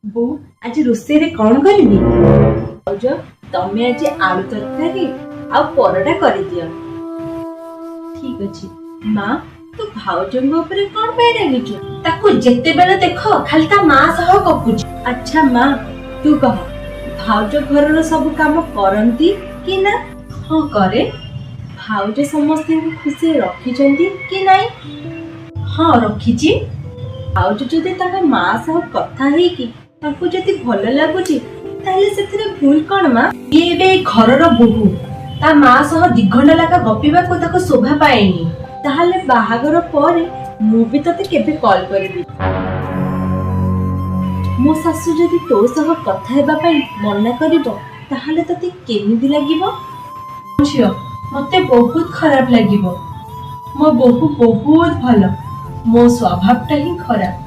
ବୋଉ ଆଜି ରୋଷେଇରେ କଣ କରିବି? ଭାଉଜ ତମେ ଆଜି ଆଳୁ ତରକାରୀ ଆଉ ପରଟା କରିଦିଅ। ଠିକ ଅଛି ମା, ତୁ ଭାଉଜଙ୍କ ଉପରେ କଣ ପାଇଁ ରାଗିଛୁ? ତାକୁ ଯେତେବେଳେ ଦେଖ ଖାଲି ତା ମା ସହ ଗପୁଛି। ଆଚ୍ଛା ମା, ତୁ କହ ଭାଉଜ ଘରର ସବୁ କାମ କରନ୍ତି କି ନା? ହଁ କରେ। ଭାଉଜ ସମସ୍ତଙ୍କୁ ଖୁସିରେ ରଖିଛନ୍ତି କି ନାଇଁ? ହଁ ରଖିଛି। ଭାଉଜ ଯଦି ତାଙ୍କ ମା ସହ କଥା ହେଇକି ତାଙ୍କୁ ଯଦି ଭଲ ଲାଗୁଛି ତାହେଲେ ସେଥିରେ ଭୁଲ କଣ ମା? ଇଏ ଏବେ ଘରର ବୋହୂ, ତା ମା ସହ 2 ଘଣ୍ଟା ଲେଖା ଗପିବାକୁ ତାକୁ ଶୋଭା ପାଏନି। ତାହେଲେ ବାହାଘର ପରେ ମୁଁ ବି ତତେ କେବେ କଲ୍ କରିବି। ମୋ ଶାଶୁ ଯଦି ତୋ ସହ କଥା ହେବା ପାଇଁ ମନା କରିବ ତାହେଲେ ତତେ କେମିତି ଲାଗିବ? ଝିଅ, ମତେ ବହୁତ ଖରାପ ଲାଗିବ। ମୋ ବୋହୂ ବହୁତ ଭଲ, ମୋ ସ୍ୱଭାବଟା ହିଁ ଖରାପ।